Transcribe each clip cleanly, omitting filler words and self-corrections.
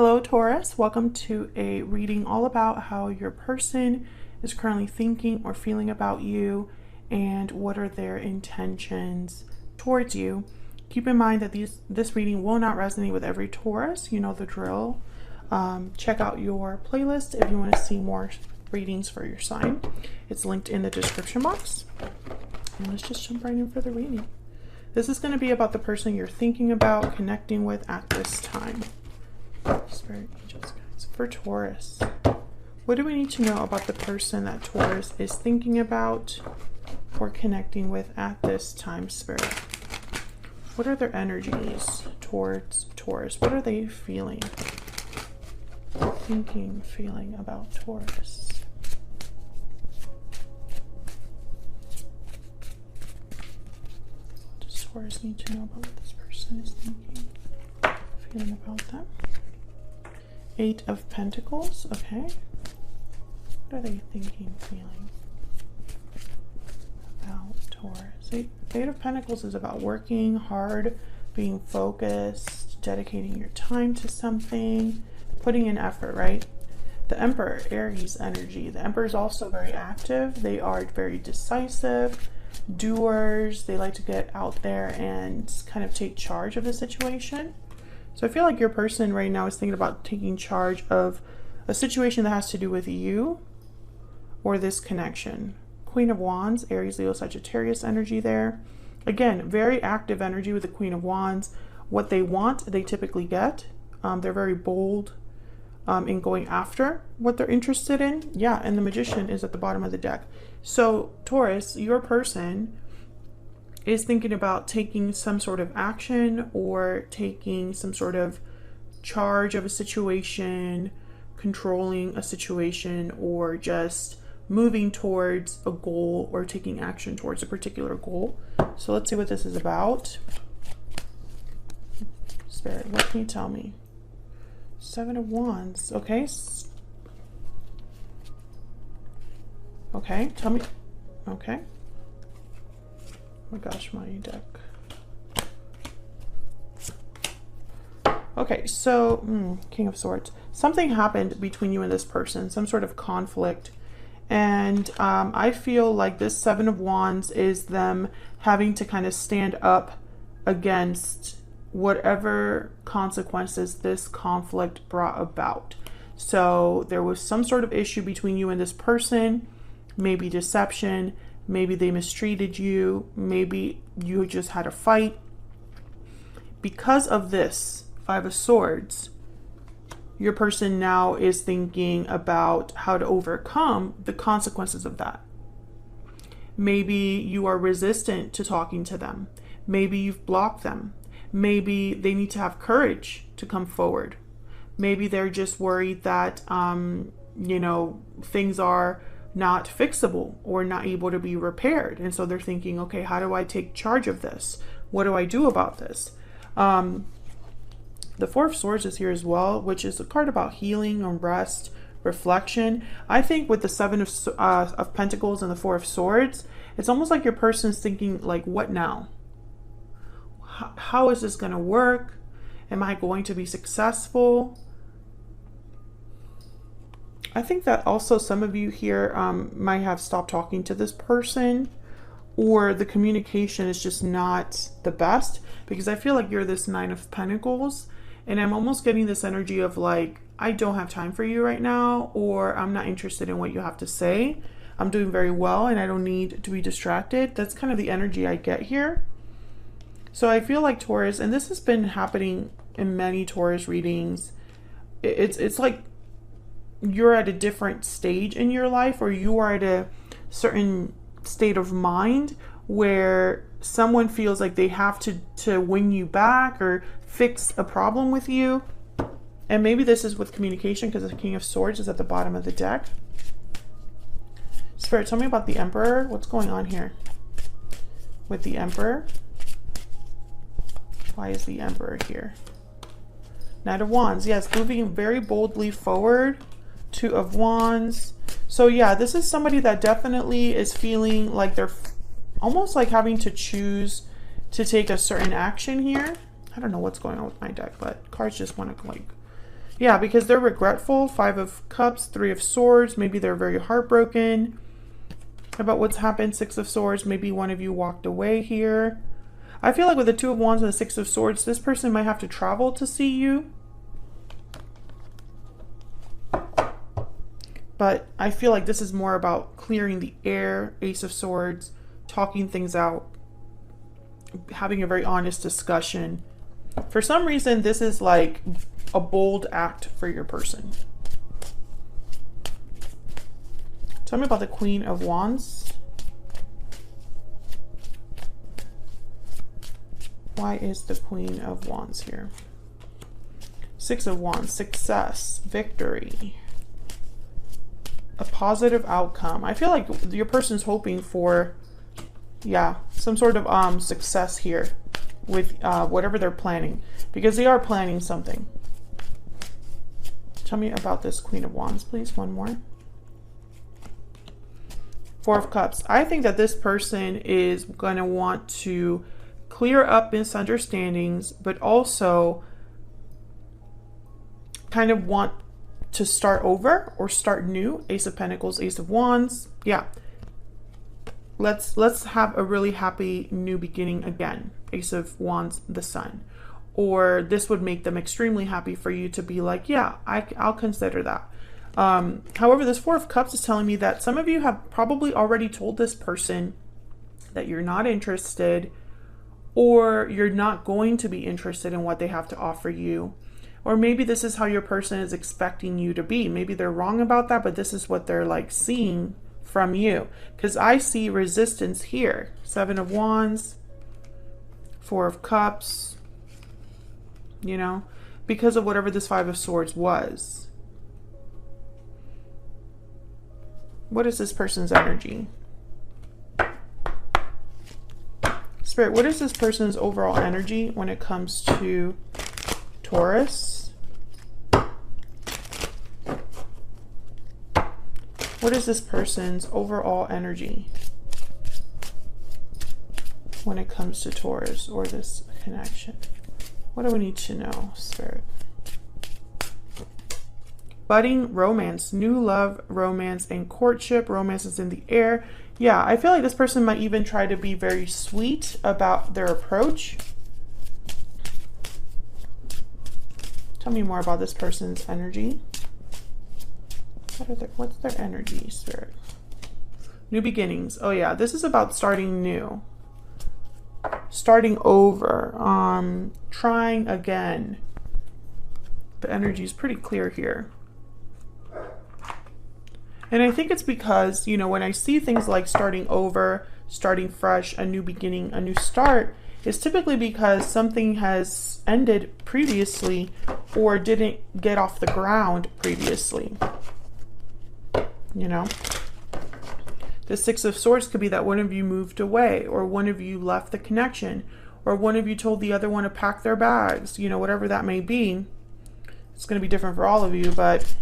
Hello Taurus, welcome to a reading all about how your person is currently thinking or feeling about you and what are their intentions towards you. Keep in mind that this reading will not resonate with every Taurus, you know the drill. Check out your playlist if you want to see more readings for your sign. It's linked in the description box. And let's just jump right in for the reading. This is going to be about the person you're thinking about connecting with at this time. Spirit angels, guys. For Taurus, what do we need to know about the person that Taurus is thinking about or connecting with at this time, Spirit? What are their energies towards Taurus? What are they feeling? Thinking, feeling about Taurus. What does Taurus need to know about what this person is thinking, feeling about them? Eight of Pentacles, okay. What are they thinking, feeling about Taurus? Eight of Pentacles is about working hard, being focused, dedicating your time to something, putting in effort, right? The Emperor, Aries energy. The Emperor is also very active. They are very decisive, doers. They like to get out there and kind of take charge of the situation. So I feel like your person right now is thinking about taking charge of a situation that has to do with you or this connection. Queen of Wands, Aries, Leo, Sagittarius energy there. Again, very active energy with the Queen of Wands. What they want, they typically get. They're very bold in going after what they're interested in. Yeah, and the Magician is at the bottom of the deck. So Taurus, your person is thinking about taking some sort of action or taking some sort of charge of a situation, controlling a situation, or just moving towards a goal or taking action towards a particular goal. So let's see what this is about. Spirit, what can you tell me? Seven of Wands. Okay. Okay, tell me. Okay. Oh my gosh, my deck. Okay, so King of Swords. Something happened between you and this person, some sort of conflict. And I feel like this Seven of Wands is them having to kind of stand up against whatever consequences this conflict brought about. So there was some sort of issue between you and this person, maybe deception, maybe they mistreated you, maybe you just had a fight. Because of this Five of Swords, your person now is thinking about how to overcome the consequences of that. Maybe you are resistant to talking to them. Maybe you've blocked them. Maybe they need to have courage to come forward. Maybe they're just worried that, things are not fixable or not able to be repaired. And so they're thinking, okay, how do I take charge of this? What do I do about this? The Four of Swords is here as well, which is a card about healing and rest, reflection. I think with the Seven of Pentacles and the Four of Swords, it's almost like your person's thinking like, what now? How is this going to work? Am I going to be successful? I think that also some of you here might have stopped talking to this person, or the communication is just not the best, because I feel like you're this Nine of Pentacles, and I'm almost getting this energy of like, I don't have time for you right now, or I'm not interested in what you have to say. I'm doing very well and I don't need to be distracted. That's kind of the energy I get here. So I feel like Taurus, and this has been happening in many Taurus readings, it's like you're at a different stage in your life, or you are at a certain state of mind where someone feels like they have to win you back or fix a problem with you. And maybe this is with communication, because the King of Swords is at the bottom of the deck. Spirit, tell me about the Emperor. What's going on here with the Emperor? Why is the Emperor here? Knight of Wands. Yes, moving very boldly forward. Two of Wands. So yeah, this is somebody that definitely is feeling like they're almost like having to choose to take a certain action here. I don't know what's going on with my deck, but cards just want to like Yeah, because they're regretful. 5 of Cups, 3 of Swords. Maybe they're very heartbroken about what's happened. 6 of Swords. Maybe one of you walked away here. I feel like with the 2 of Wands and the 6 of Swords, this person might have to travel to see you. But I feel like this is more about clearing the air. Ace of Swords, talking things out, having a very honest discussion. For some reason, this is like a bold act for your person. Tell me about the Queen of Wands. Why is the Queen of Wands here? 6 of Wands, success, victory, a positive outcome. I feel like your person's hoping for, yeah, some sort of success here with whatever they're planning, because they are planning something. Tell me about this Queen of Wands, please. One more. 4 of Cups. I think that this person is going to want to clear up misunderstandings, but also kind of want to start over or start new. Ace of Pentacles, Ace of Wands. Yeah. Let's have a really happy new beginning again. Ace of Wands, the Sun. Or this would make them extremely happy for you to be like, yeah, I'll consider that. However, this 4 of Cups is telling me that some of you have probably already told this person that you're not interested, or you're not going to be interested in what they have to offer you. Or maybe this is how your person is expecting you to be. Maybe they're wrong about that, but this is what they're like seeing from you. Because I see resistance here. 7 of Wands, 4 of Cups, you know, because of whatever this 5 of Swords was. What is this person's energy? Spirit, what is this person's overall energy when it comes to Taurus? What is this person's overall energy when it comes to Taurus or this connection? What do we need to know, Spirit? Budding romance, new love, romance, and courtship. Romance is in the air. Yeah, I feel like this person might even try to be very sweet about their approach. Tell me more about this person's energy. What's their energy, Spirit? New beginnings. Oh yeah, this is about starting new. Starting over. Trying again. The energy is pretty clear here. And I think it's because, you know, when I see things like starting over, starting fresh, a new beginning, a new start, it's typically because something has ended previously or didn't get off the ground previously. You know? The 6 of Swords could be that one of you moved away, or one of you left the connection, or one of you told the other one to pack their bags, you know, whatever that may be. It's going to be different for all of you, but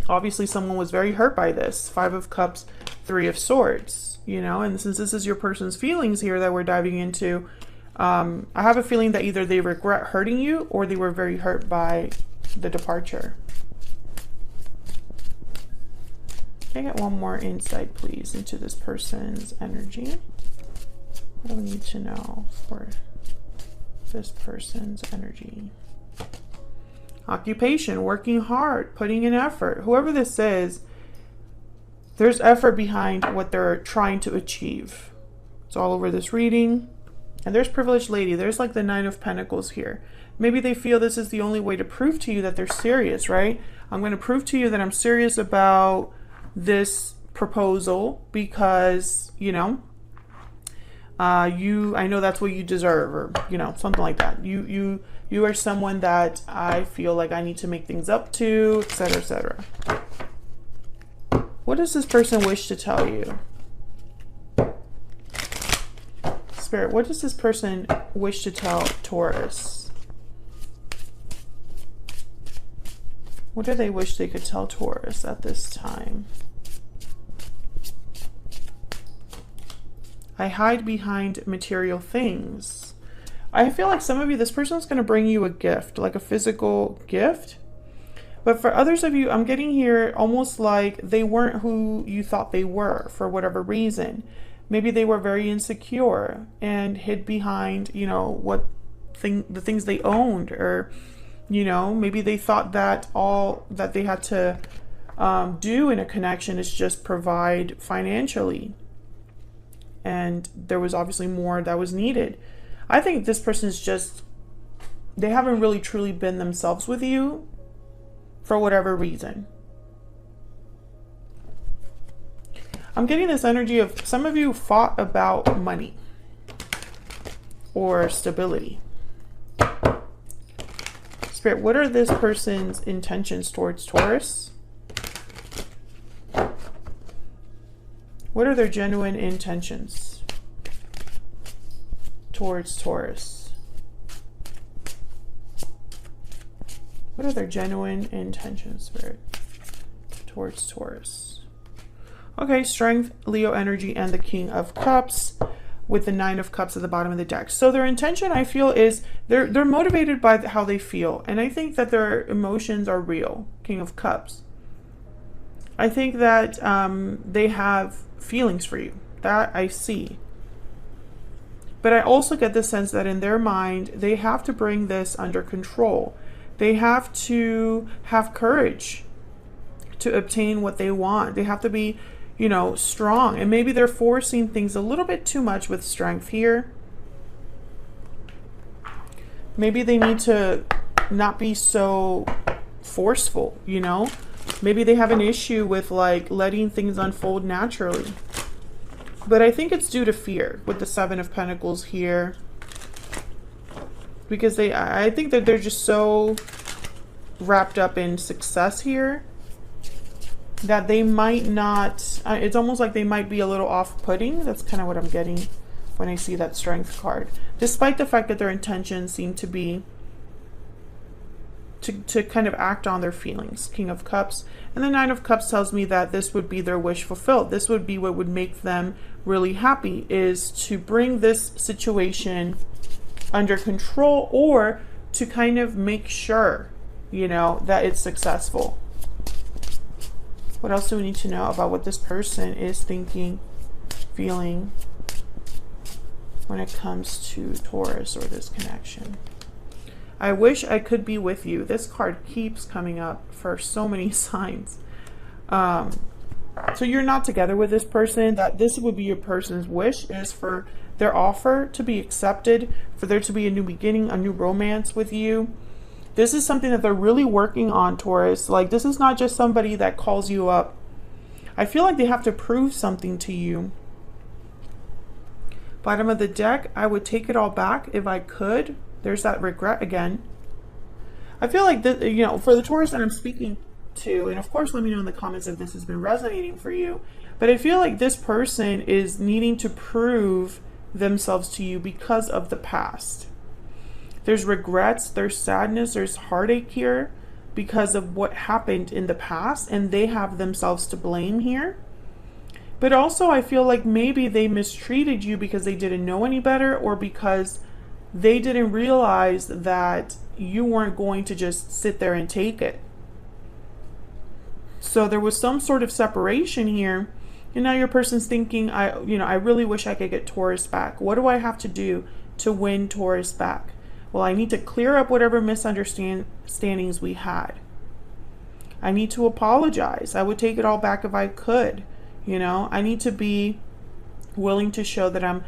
obviously someone was very hurt by this. 5 of Cups, 3 of Swords, you know, and since this is your person's feelings here that we're diving into, I have a feeling that either they regret hurting you or they were very hurt by the departure. Can I get one more insight, please, into this person's energy? What do we need to know for this person's energy? Occupation, working hard, putting in effort. Whoever this is, there's effort behind what they're trying to achieve. It's all over this reading. And there's privileged lady. There's like the 9 of Pentacles here. Maybe they feel this is the only way to prove to you that they're serious, right? I'm going to prove to you that I'm serious about this proposal because, you know, I know that's what you deserve, or, you know, something like that. You are someone that I feel like I need to make things up to, etc., etc. What does this person wish to tell you? Spirit, what does this person wish to tell Taurus? What do they wish they could tell Taurus at this time? I hide behind material things. I feel like some of you, this person is going to bring you a gift, like a physical gift. But for others of you, I'm getting here almost like they weren't who you thought they were for whatever reason. Maybe they were very insecure and hid behind, you know, the things they owned, or, you know, maybe they thought that all that they had to do in a connection is just provide financially. And there was obviously more that was needed. I think this person is just, they haven't really truly been themselves with you for whatever reason. I'm getting this energy of some of you fought about money or stability. Spirit, what are this person's intentions towards Taurus? What are their genuine intentions towards Taurus? What are their genuine intentions, Spirit, towards Taurus? Okay, Strength, Leo energy, and the King of Cups with the Nine of Cups at the bottom of the deck. So their intention, I feel, is they're motivated by how they feel. And I think that their emotions are real. King of Cups. I think that they have feelings for you. That I see. But I also get the sense that in their mind, they have to bring this under control. They have to have courage to obtain what they want. They have to be, you know, strong. And maybe they're forcing things a little bit too much with Strength here. Maybe they need to not be so forceful, you know? Maybe they have an issue with like letting things unfold naturally. But I think it's due to fear with the Seven of Pentacles here. Because I think that they're just so wrapped up in success here that they might not, it's almost like they might be a little off-putting. That's kind of what I'm getting when I see that Strength card. Despite the fact that their intentions seem to be to kind of act on their feelings. King of Cups. And the Nine of Cups tells me that this would be their wish fulfilled. This would be what would make them really happy, is to bring this situation under control, or to kind of make sure, you know, that it's successful. What else do we need to know about what this person is thinking, feeling when it comes to Taurus or this connection? I wish I could be with you. This card keeps coming up for so many signs. So you're not together with this person. That this would be your person's wish, is for their offer to be accepted, for there to be a new beginning, a new romance with you. This is something that they're really working on, Taurus. Like, this is not just somebody that calls you up. I feel like they have to prove something to you. Bottom of the deck, I would take it all back if I could. There's that regret again. I feel like this, you know, for the Taurus that I'm speaking to, and of course let me know in the comments if this has been resonating for you, but I feel like this person is needing to prove themselves to you because of the past. There's regrets, there's sadness, there's heartache here because of what happened in the past, and they have themselves to blame here. But also I feel like maybe they mistreated you because they didn't know any better, or because they didn't realize that you weren't going to just sit there and take it. So there was some sort of separation here, and now your person's thinking, I really wish I could get Taurus back. What do I have to do to win Taurus back? Well, I need to clear up whatever misunderstandings we had. I need to apologize. I would take it all back if I could. You know, I need to be willing to show that I'm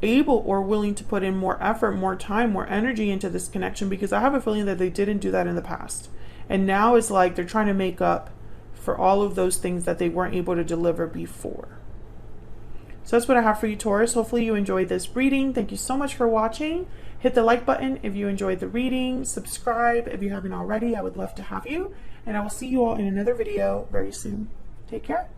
able or willing to put in more effort, more time, more energy into this connection, because I have a feeling that they didn't do that in the past. And now it's like they're trying to make up for all of those things that they weren't able to deliver before. So that's what I have for you, Taurus. Hopefully you enjoyed this reading. Thank you so much for watching. Hit the like button if you enjoyed the reading. Subscribe if you haven't already. I would love to have you. And I will see you all in another video very soon. Take care.